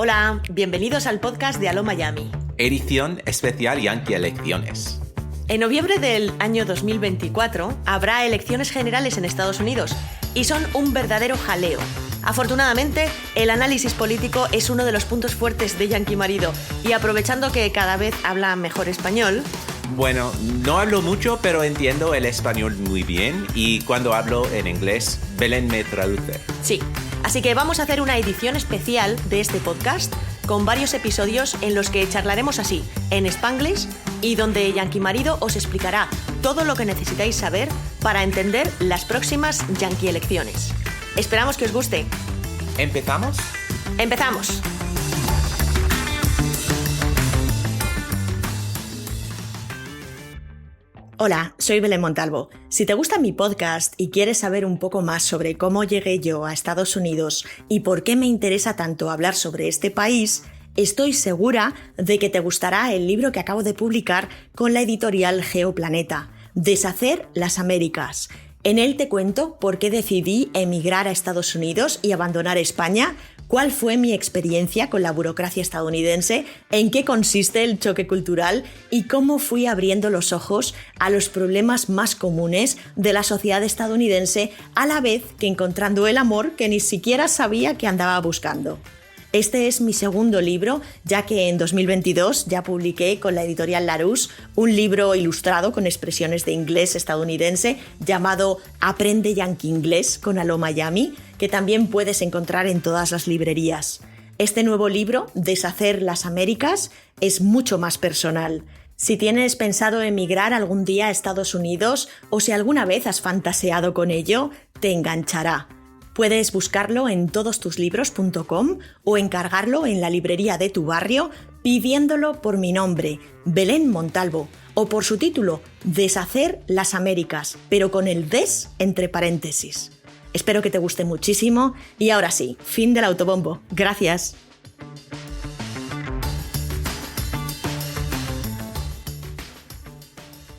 Hola, bienvenidos al podcast de Aló Miami. Edición especial Yankee Elecciones. En noviembre del año 2024 habrá elecciones generales en Estados Unidos y son un verdadero jaleo. Afortunadamente, el análisis político es uno de los puntos fuertes de Yankee Marido y aprovechando que cada vez habla mejor español... Bueno, no hablo mucho, pero entiendo el español muy bien y cuando hablo en inglés, Belén me traduce. Sí, así que vamos a hacer una edición especial de este podcast con varios episodios en los que charlaremos así, en Spanglish, y donde Yankee Marido os explicará todo lo que necesitáis saber para entender las próximas Yankee elecciones. Esperamos que os guste. ¿Empezamos? ¡Empezamos! Hola, soy Belén Montalvo. Si te gusta mi podcast y quieres saber un poco más sobre cómo llegué yo a Estados Unidos y por qué me interesa tanto hablar sobre este país, estoy segura de que te gustará el libro que acabo de publicar con la editorial Geoplaneta, Deshacer las Américas. En él te cuento por qué decidí emigrar a Estados Unidos y abandonar España, cuál fue mi experiencia con la burocracia estadounidense, en qué consiste el choque cultural y cómo fui abriendo los ojos a los problemas más comunes de la sociedad estadounidense a la vez que encontrando el amor que ni siquiera sabía que andaba buscando. Este es mi segundo libro, ya que en 2022 ya publiqué con la editorial Larousse un libro ilustrado con expresiones de inglés estadounidense llamado Aprende Yankee Inglés con Aló Miami, que también puedes encontrar en todas las librerías. Este nuevo libro, Deshacer las Américas, es mucho más personal. Si tienes pensado emigrar algún día a Estados Unidos o si alguna vez has fantaseado con ello, te enganchará. Puedes buscarlo en todostuslibros.com o encargarlo en la librería de tu barrio pidiéndolo por mi nombre, Belén Montalvo, o por su título, Deshacer las Américas, pero con el des entre paréntesis. Espero que te guste muchísimo y ahora sí, fin del autobombo. Gracias.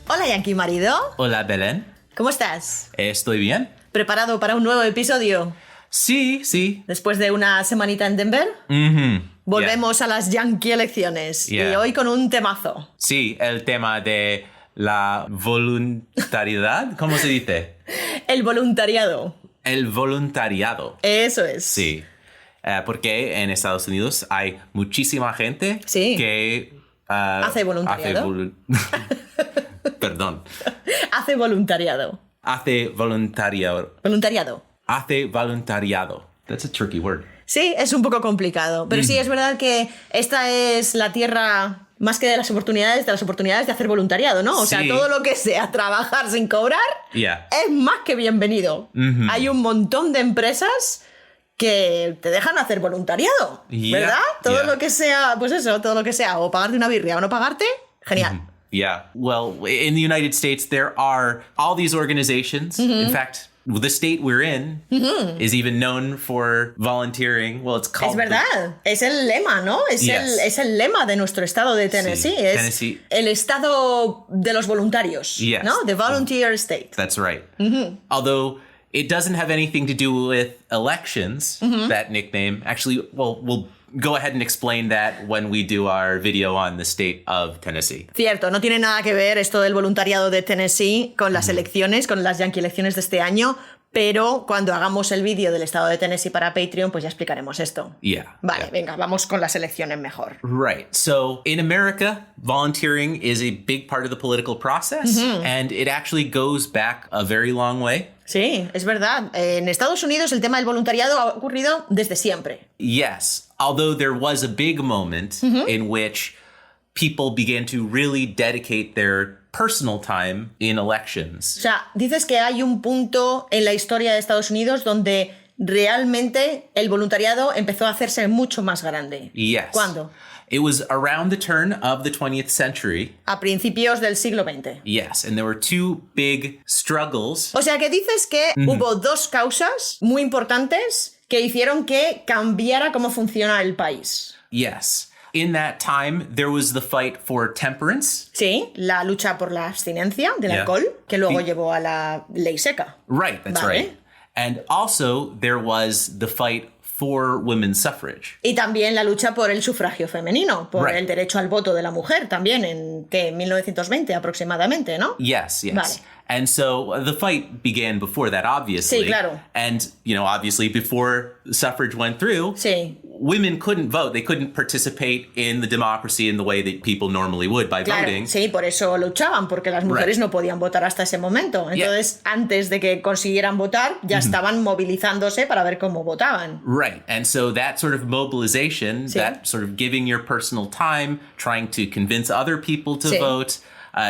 Hola, Yankee Marido. Hola, Belén. ¿Cómo estás? ¿Estoy bien? ¿Preparado para un nuevo episodio? Sí. Después de una semanita en Denver, volvemos a las Yankee elecciones y hoy con un temazo. Sí, el tema de la voluntariedad, ¿cómo se dice? El voluntariado. El voluntariado. Eso es. Sí, porque en Estados Unidos hay muchísima gente que... hace voluntariado. Perdón. Hace voluntariado. Hace voluntariado. Voluntariado. Hace voluntariado. That's a tricky word. Sí, es un poco complicado. Pero sí, es verdad que esta es la tierra, más que de las oportunidades de hacer voluntariado, ¿no? O sea, todo lo que sea trabajar sin cobrar es más que bienvenido. Hay un montón de empresas que te dejan hacer voluntariado, ¿verdad? Todo lo que sea, pues eso, todo lo que sea, o pagarte una birria o no pagarte, genial. Yeah. Well, in the United States, there are all these organizations. In fact, the state we're in is even known for volunteering. Well, it's called... Es verdad. Es el lema, ¿no? Es el lema de nuestro estado de Tennessee. Sí. Es Tennessee. El estado de los voluntarios, ¿no? The Volunteer State. That's right. Although it doesn't have anything to do with elections, that nickname. Actually, well, we'll go ahead and explain that when we do our video on the state of Tennessee. Cierto, no tiene nada que ver esto del voluntariado de Tennessee con las elecciones, con las Yankee elecciones de este año, pero cuando hagamos el vídeo del estado de Tennessee para Patreon, pues ya explicaremos esto. Vale, venga, vamos con las elecciones mejor. Right. So in America, volunteering is a big part of the political process, and it actually goes back a very long way. Sí, es verdad. En Estados Unidos el tema del voluntariado ha ocurrido desde siempre. Yes, although there was a big moment in which people began to really dedicate their personal time in elections. O sea, dices que hay un punto en la historia de Estados Unidos donde realmente el voluntariado empezó a hacerse mucho más grande. Yes. ¿Cuándo? It was around the turn of the 20th century. A principios del siglo XX. Yes, and there were two big struggles. O sea que dices que hubo dos causas muy importantes que hicieron que cambiara cómo funciona el país. Yes. In that time, there was the fight for temperance. Sí, la lucha por la abstinencia del alcohol, que luego llevó a la ley seca. Right, that's right. And also, there was the fight for women's suffrage. Y también la lucha por el sufragio femenino, por Right. el derecho al voto de la mujer también, en 1920 aproximadamente, ¿no? Yes, yes. Vale. And so the fight began before that, obviously. Sí, claro. And, obviously before suffrage went through, Sí. women couldn't vote. They couldn't participate in the democracy in the way that people normally would by Claro, voting. sí, por eso luchaban, porque las mujeres Right. no podían votar hasta ese momento. Entonces, antes de que consiguieran votar, ya estaban movilizándose para ver cómo votaban. Right. And so that sort of mobilization, Sí. that sort of giving your personal time, trying to convince other people to Sí. vote,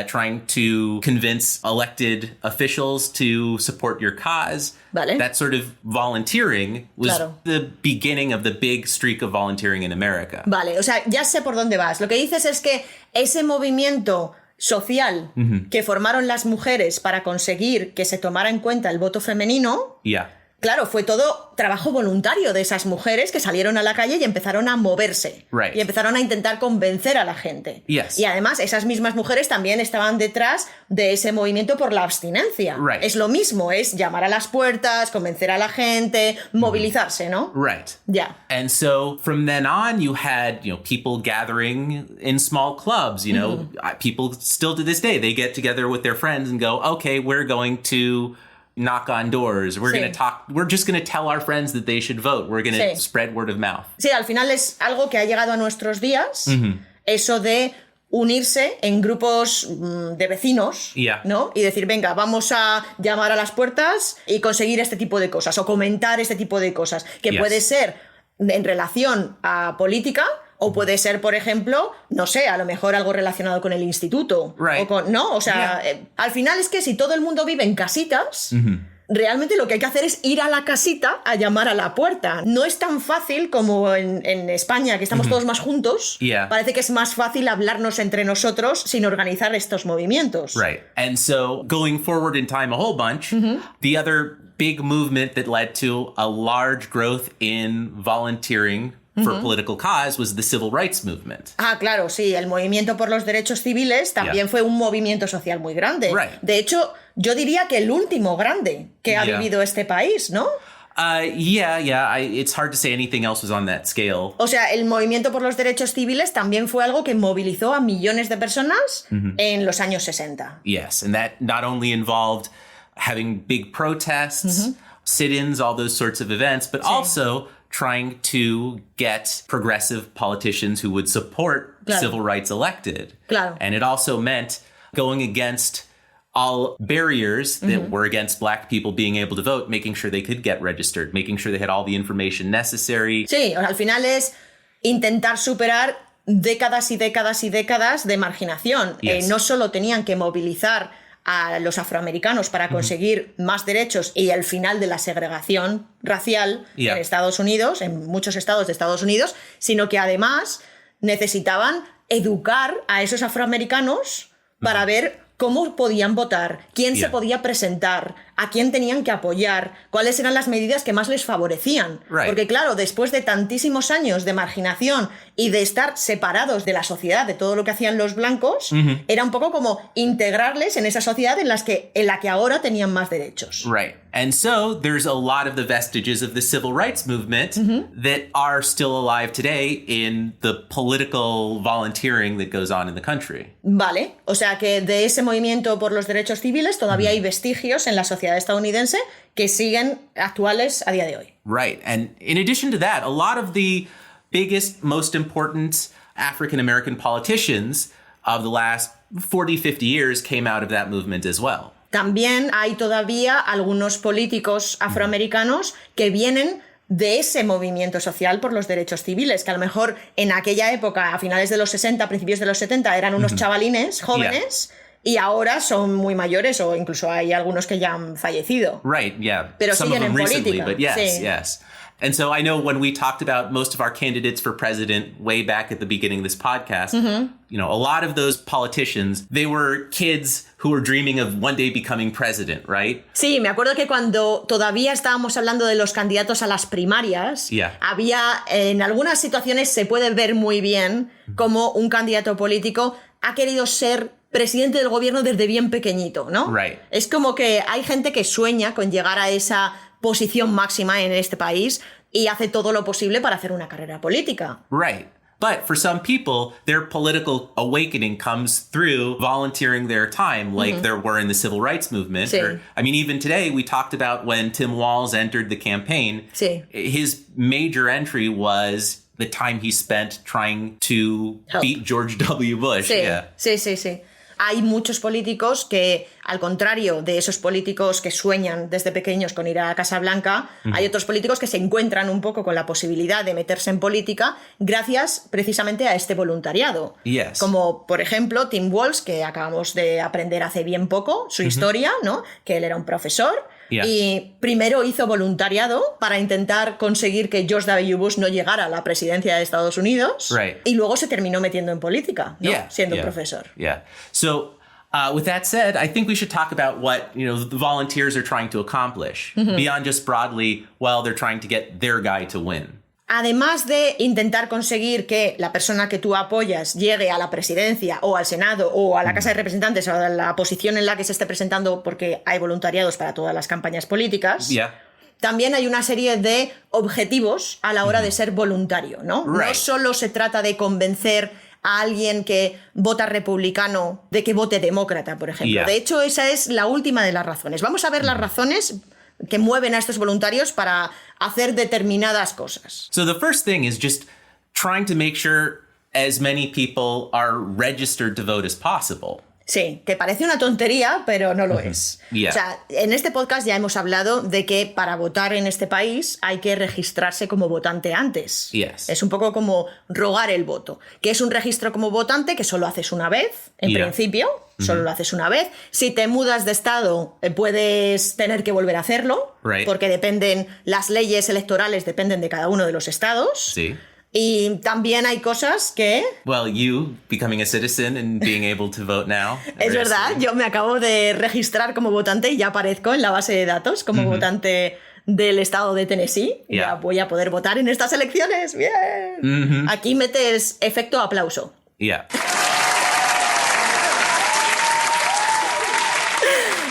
trying to convince elected officials to support your cause. Vale. That sort of volunteering was Claro. the beginning of the big streak of volunteering in America. Vale, o sea, ya sé por dónde vas. Lo que dices es que ese movimiento social que formaron las mujeres para conseguir que se tomara en cuenta el voto femenino, Yeah. claro, fue todo trabajo voluntario de esas mujeres que salieron a la calle y empezaron a moverse. Right. Y empezaron a intentar convencer a la gente. Yes. Y además, esas mismas mujeres también estaban detrás de ese movimiento por la abstinencia. Right. Es lo mismo, es llamar a las puertas, convencer a la gente, movilizarse, ¿no? Right. Ya. And so from then on, you had, people gathering in small clubs, people still to this day, they get together with their friends and go, okay, we're going to knock on doors. We're Sí. going to talk. We're just going to tell our friends that they should vote. We're going to Sí. spread word of mouth. Sí, al final es algo que ha llegado a nuestros días, eso de unirse en grupos de vecinos, Yeah. ¿no? Y decir, venga, vamos a llamar a las puertas y conseguir este tipo de cosas, o comentar este tipo de cosas, que Yes. puede ser en relación a política, o puede ser, por ejemplo, no sé, a lo mejor algo relacionado con el instituto. Right. O con, ¿no? O sea, al final es que si todo el mundo vive en casitas, realmente lo que hay que hacer es ir a la casita a llamar a la puerta. No es tan fácil como en España, que estamos todos más juntos. Yeah. Parece que es más fácil hablarnos entre nosotros sin organizar estos movimientos. Right. And so going forward in time a whole bunch, the other big movement that led to a large growth in volunteering for a political cause was the civil rights movement. Ah, claro, sí, el movimiento por los derechos civiles también Yeah. fue un movimiento social muy grande. Right. De hecho, yo diría que el último grande que ha Yeah. vivido este país, ¿no? It's hard to say anything else was on that scale. O sea, el movimiento por los derechos civiles también fue algo que movilizó a millones de personas en los años 60. Yes, and that not only involved having big protests, sit-ins, all those sorts of events, but also trying to get progressive politicians who would support Claro. civil rights elected. Claro. And it also meant going against all barriers that were against Black people being able to vote, making sure they could get registered, making sure they had all the information necessary. Sí, o sea, al final es intentar superar décadas y décadas y décadas de marginación. Yes. No solo tenían que movilizar a los afroamericanos para conseguir más derechos y el final de la segregación racial Yeah. en Estados Unidos, en muchos estados de Estados Unidos, sino que además necesitaban educar a esos afroamericanos para ver cómo podían votar, quién se Yeah. podía presentar, a quién tenían que apoyar, cuáles eran las medidas que más les favorecían. Right. Porque claro, después de tantísimos años de marginación y de estar separados de la sociedad, de todo lo que hacían los blancos, era un poco como integrarles en esa sociedad en la que ahora tenían más derechos. Right. And so there's a lot of the vestiges of the civil rights movement that are still alive today in the political volunteering that goes on in the country. Vale, o sea que de ese movimiento por los derechos civiles todavía hay vestigios en la sociedad estadounidense que siguen actuales a día de hoy. Right. And in addition to that, a lot of the biggest, most important African American politicians of the last 40, 50 years came out of that movement as well. También hay todavía algunos políticos afroamericanos que vienen de ese movimiento social por los derechos civiles, que a lo mejor en aquella época, a finales de los 60, principios de los 70, eran unos chavalines jóvenes y ahora son muy mayores o incluso hay algunos que ya han fallecido. Right, yeah. Pero Some of siguen them en recently, política, but yes, sí. yes. And so I know when we talked about most of our candidates for president way back at the beginning of this podcast, a lot of those politicians, they were kids who were dreaming of one day becoming president, right? Sí, me acuerdo que cuando todavía estábamos hablando de los candidatos a las primarias, Yeah. había, en algunas situaciones se puede ver muy bien cómo un candidato político ha querido ser presidente del gobierno desde bien pequeñito, ¿no? Right. Es como que hay gente que sueña con llegar a esa posición máxima en este país y hace todo lo posible para hacer una carrera política. Right. But for some people, their political awakening comes through volunteering their time, like there were in the civil rights movement. Sí. Or, I mean, even today, we talked about when Tim Walz entered the campaign. Sí. His major entry was the time he spent trying to beat George W. Bush. Sí, Yeah. sí. Hay muchos políticos que, al contrario de esos políticos que sueñan desde pequeños con ir a Casa Blanca, hay otros políticos que se encuentran un poco con la posibilidad de meterse en política gracias precisamente a este voluntariado. Yes. Como, por ejemplo, Tim Walz, que acabamos de aprender hace bien poco su historia, ¿no? Que él era un profesor. Yeah. Y primero hizo voluntariado para intentar conseguir que George W. Bush no llegara a la presidencia de Estados Unidos. Right. Y luego se terminó metiendo en política, ¿no? Siendo profesor. Yeah. So, with that said, I think we should talk about what, the volunteers are trying to accomplish beyond just broadly, well, they're trying to get their guy to win. Además de intentar conseguir que la persona que tú apoyas llegue a la presidencia o al Senado o a la Casa de Representantes o a la posición en la que se esté presentando, porque hay voluntariados para todas las campañas políticas, también hay una serie de objetivos a la hora de ser voluntario, ¿no? Right. No solo se trata de convencer a alguien que vota republicano de que vote demócrata, por ejemplo. De hecho, esa es la última de las razones. Vamos a ver las razones que mueven a estos voluntarios para hacer determinadas cosas. So the first thing is just trying to make sure as many people are registered to vote as possible. Sí, que parece una tontería, pero no lo es. Yeah. O sea, en este podcast ya hemos hablado de que para votar en este país hay que registrarse como votante antes. Yes. Es un poco como rogar el voto, que es un registro como votante que solo haces una vez, en principio, solo lo haces una vez. Si te mudas de estado, puedes tener que volver a hacerlo, porque las leyes electorales dependen de cada uno de los estados. Sí. Y también hay cosas que... Well, you becoming a citizen and being able to vote now. Es verdad, yo me acabo de registrar como votante y ya aparezco en la base de datos como votante del estado de Tennessee. Ya voy a poder votar en estas elecciones. ¡Bien! Aquí metes efecto aplauso. Yeah.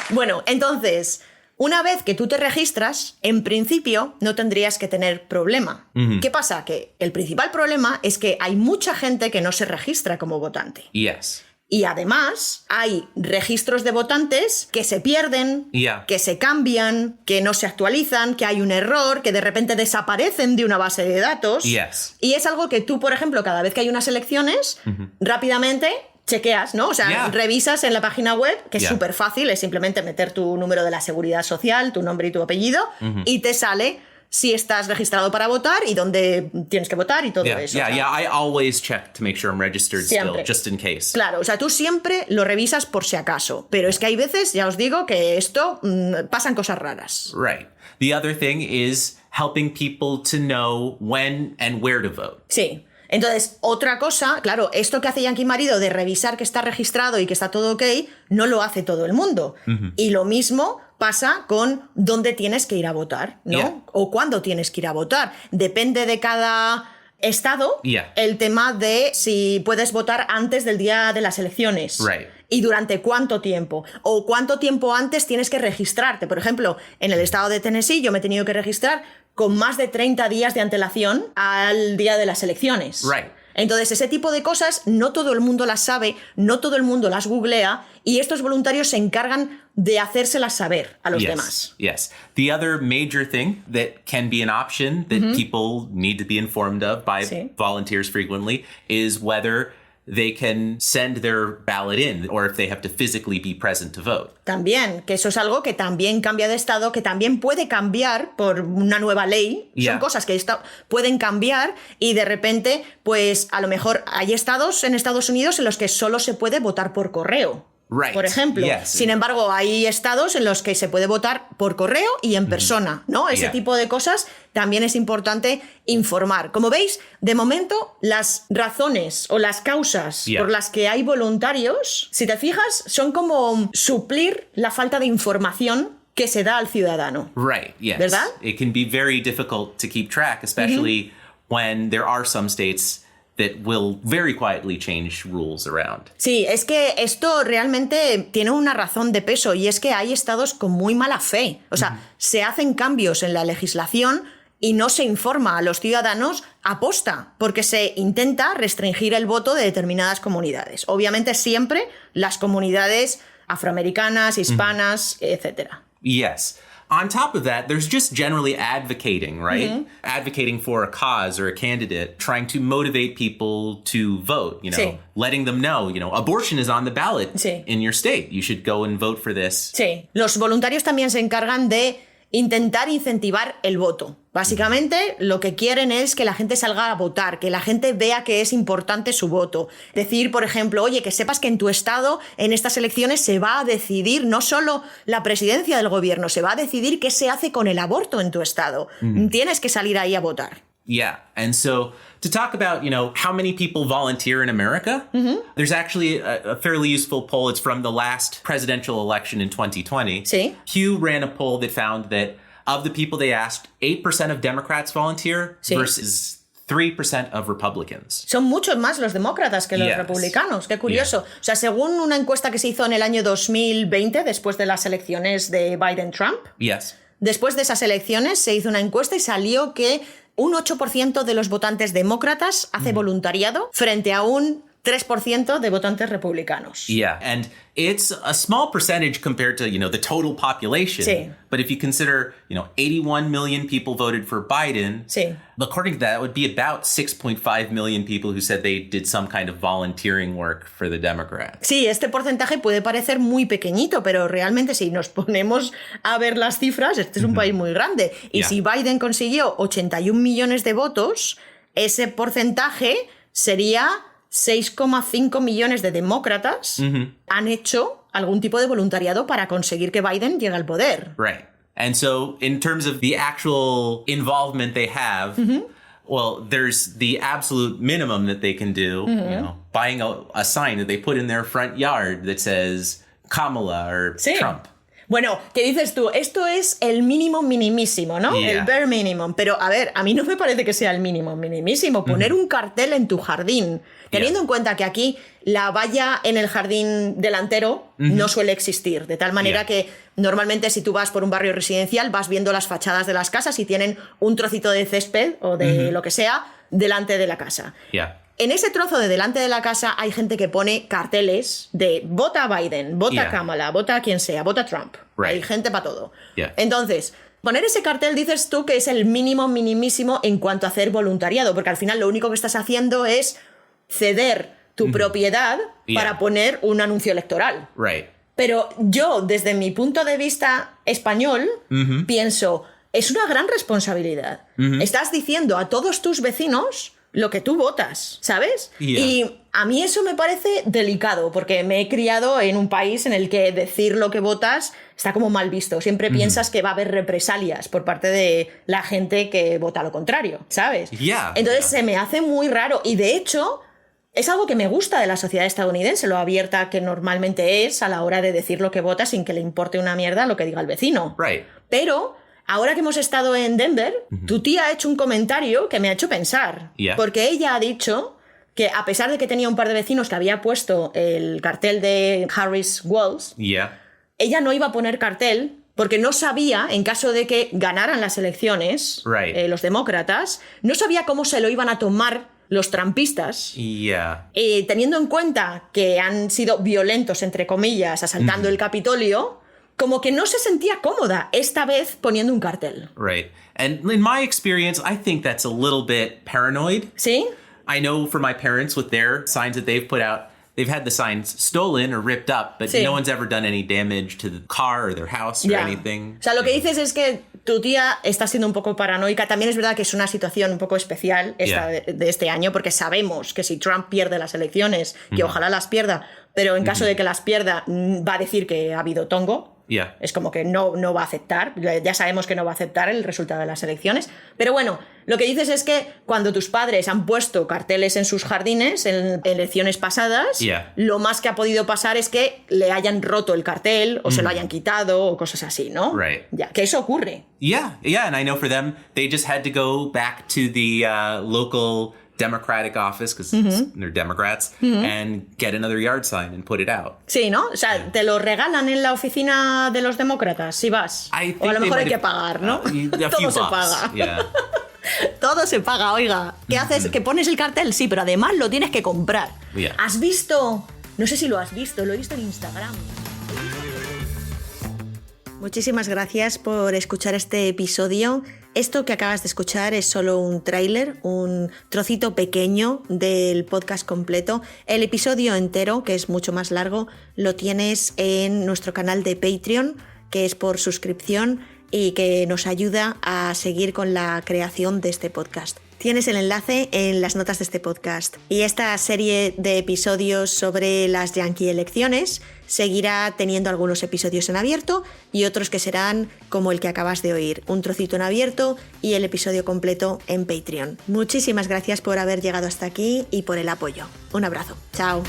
Bueno, entonces... Una vez que tú te registras, en principio no tendrías que tener problema. ¿Qué pasa? Que el principal problema es que hay mucha gente que no se registra como votante. Yes. Y además hay registros de votantes que se pierden, que se cambian, que no se actualizan, que hay un error, que de repente desaparecen de una base de datos. Yes. Y es algo que tú, por ejemplo, cada vez que hay unas elecciones, rápidamente... chequeas, ¿no? O sea, revisas en la página web, que es súper fácil, es simplemente meter tu número de la seguridad social, tu nombre y tu apellido, y te sale si estás registrado para votar y dónde tienes que votar y todo eso. I always check to make sure I'm registered Siempre. still, just in case. Claro, o sea, tú siempre lo revisas por si acaso, pero es que hay veces, ya os digo, que esto pasan cosas raras. Right. The other thing is helping people to know when and where to vote. Sí. Entonces, otra cosa, claro, esto que hace Yankee Marido de revisar que está registrado y que está todo ok, no lo hace todo el mundo. Y lo mismo pasa con dónde tienes que ir a votar, ¿no? O cuándo tienes que ir a votar. Depende de cada estado el tema de si puedes votar antes del día de las elecciones. Right. ¿Y durante cuánto tiempo? ¿O cuánto tiempo antes tienes que registrarte? Por ejemplo, en el estado de Tennessee yo me he tenido que registrar con más de 30 días de antelación al día de las elecciones. Right. Entonces, ese tipo de cosas no todo el mundo las sabe, no todo el mundo las googlea, y estos voluntarios se encargan de hacérselas saber a los demás. Yes. The other major thing that can be an option that people need to be informed of by volunteers frequently is whether they can send their ballot in or if they have to physically be present to vote. También, que eso es algo que también cambia de estado, que también puede cambiar por una nueva ley. Son cosas que pueden cambiar y de repente, pues a lo mejor hay estados en Estados Unidos en los que solo se puede votar por correo. Right. Por ejemplo. Sin embargo, hay estados en los que se puede votar por correo y en persona, ¿no? Ese tipo de cosas también es importante informar. Como veis, de momento, las razones o las causas por las que hay voluntarios, si te fijas, son como suplir la falta de información que se da al ciudadano. Right, yes. ¿Verdad? It can be very difficult to keep track, especially when there are some states that will very quietly change rules around. Sí, es que esto realmente tiene una razón de peso y es que hay estados con muy mala fe. O sea, se hacen cambios en la legislación y no se informa a los ciudadanos aposta, porque se intenta restringir el voto de determinadas comunidades. Obviamente siempre las comunidades afroamericanas, hispanas, etcétera. Yes. On top of that, there's just generally advocating, right? Advocating for a cause or a candidate, trying to motivate people to vote, Sí. letting them know, abortion is on the ballot Sí. in your state. You should go and vote for this. Sí, los voluntarios también se encargan de intentar incentivar el voto. Básicamente, lo que quieren es que la gente salga a votar, que la gente vea que es importante su voto. Decir, por ejemplo, oye, que sepas que en tu estado, en estas elecciones, se va a decidir no solo la presidencia del gobierno, se va a decidir qué se hace con el aborto en tu estado. Tienes que salir ahí a votar. Yeah. And so to talk about, how many people volunteer in America, there's actually a fairly useful poll. It's from the last presidential election in 2020. Sí. Pew ran a poll that found that of the people they asked, 8% of Democrats volunteer Sí. versus 3% of Republicans. Son muchos más los demócratas que los Yes. republicanos. Qué curioso. O sea, según una encuesta que se hizo en el año 2020, después de las elecciones de Biden-Trump, Yes. después de esas elecciones se hizo una encuesta y salió que un 8% de los votantes demócratas hace voluntariado frente a un 3% de votantes republicanos. Yeah. And it's a small percentage compared to, the total population. Sí. But if you consider, 81 million people voted for Biden, Sí. according to that, it would be about 6.5 million people who said they did some kind of volunteering work for the Democrats. Sí, este porcentaje puede parecer muy pequeñito, pero realmente si nos ponemos a ver las cifras, este es un país muy grande. Y Yeah. si Biden consiguió 81 millones de votos, ese porcentaje sería 6,5 millones de demócratas han hecho algún tipo de voluntariado para conseguir que Biden llegue al poder. Right. And so in terms of the actual involvement they have, well, there's the absolute minimum that they can do, buying a sign that they put in their front yard that says Kamala or Sí. Trump. Bueno, ¿qué dices tú? Esto es el mínimo minimísimo, ¿no? Yeah. El bare minimum. Pero, a ver, a mí no me parece que sea el mínimo minimísimo. Poner un cartel en tu jardín, teniendo en cuenta que aquí la valla en el jardín delantero no suele existir. De tal manera que normalmente si tú vas por un barrio residencial vas viendo las fachadas de las casas y tienen un trocito de césped o de lo que sea delante de la casa. Yeah. En ese trozo de delante de la casa hay gente que pone carteles de vota a Biden, vota a Kamala, vota a quien sea, vota a Trump. Right. Hay gente para todo. Yeah. Entonces, poner ese cartel dices tú que es el mínimo minimísimo en cuanto a hacer voluntariado, porque al final lo único que estás haciendo es ceder tu propiedad para poner un anuncio electoral. Right. Pero yo, desde mi punto de vista español, pienso, es una gran responsabilidad. Estás diciendo a todos tus vecinos lo que tú votas, ¿sabes? Yeah. Y a mí eso me parece delicado, porque me he criado en un país en el que decir lo que votas está como mal visto. Siempre piensas que va a haber represalias por parte de la gente que vota lo contrario, ¿sabes? Yeah. Entonces se me hace muy raro y de hecho es algo que me gusta de la sociedad estadounidense, lo abierta que normalmente es a la hora de decir lo que vota sin que le importe una mierda lo que diga el vecino. Right. Pero ahora que hemos estado en Denver, tu tía ha hecho un comentario que me ha hecho pensar. Yeah. Porque ella ha dicho que a pesar de que tenía un par de vecinos que había puesto el cartel de Harris Walls, Yeah. ella no iba a poner cartel porque no sabía, en caso de que ganaran las elecciones, Right. los demócratas, no sabía cómo se lo iban a tomar los trampistas. Yeah. Teniendo en cuenta que han sido violentos, entre comillas, asaltando el Capitolio, como que no se sentía cómoda esta vez poniendo un cartel. Right. And in my experience, I think that's a little bit paranoid. ¿Sí? I know for my parents with their signs that they've put out, they've had the signs stolen or ripped up, but Sí. no one's ever done any damage to the car or their house or Ya. anything. O sea, lo que dices es que tu tía está siendo un poco paranoica. También es verdad que es una situación un poco especial esta Yeah. de este año, porque sabemos que si Trump pierde las elecciones, que ojalá las pierda, pero en caso de que las pierda, va a decir que ha habido tongo. Yeah. Es como que no va a aceptar, ya sabemos que no va a aceptar el resultado de las elecciones. Pero bueno, lo que dices es que cuando tus padres han puesto carteles en sus jardines en elecciones pasadas, Yeah. lo más que ha podido pasar es que le hayan roto el cartel o se lo hayan quitado o cosas así, ¿no? Right. Ya, que eso ocurre. Yeah, and I know for them, they just had to go back to the local Democratic office, because they're Democrats, and get another yard sign and put it out. Sí, ¿no? O sea, te lo regalan en la oficina de los demócratas, si vas. O a lo mejor hay que pagar, ¿no? Todo se paga. Yeah. Todo se paga, oiga. ¿Qué haces? ¿Que pones el cartel? Sí, pero además lo tienes que comprar. Yeah. ¿Has visto? No sé si lo has visto, lo he visto en Instagram. Muchísimas gracias por escuchar este episodio. Esto que acabas de escuchar es solo un tráiler, un trocito pequeño del podcast completo. El episodio entero, que es mucho más largo, lo tienes en nuestro canal de Patreon, que es por suscripción y que nos ayuda a seguir con la creación de este podcast. Tienes el enlace en las notas de este podcast. Y esta serie de episodios sobre las Yankee elecciones seguirá teniendo algunos episodios en abierto y otros que serán como el que acabas de oír, un trocito en abierto y el episodio completo en Patreon. Muchísimas gracias por haber llegado hasta aquí y por el apoyo. Un abrazo. Chao.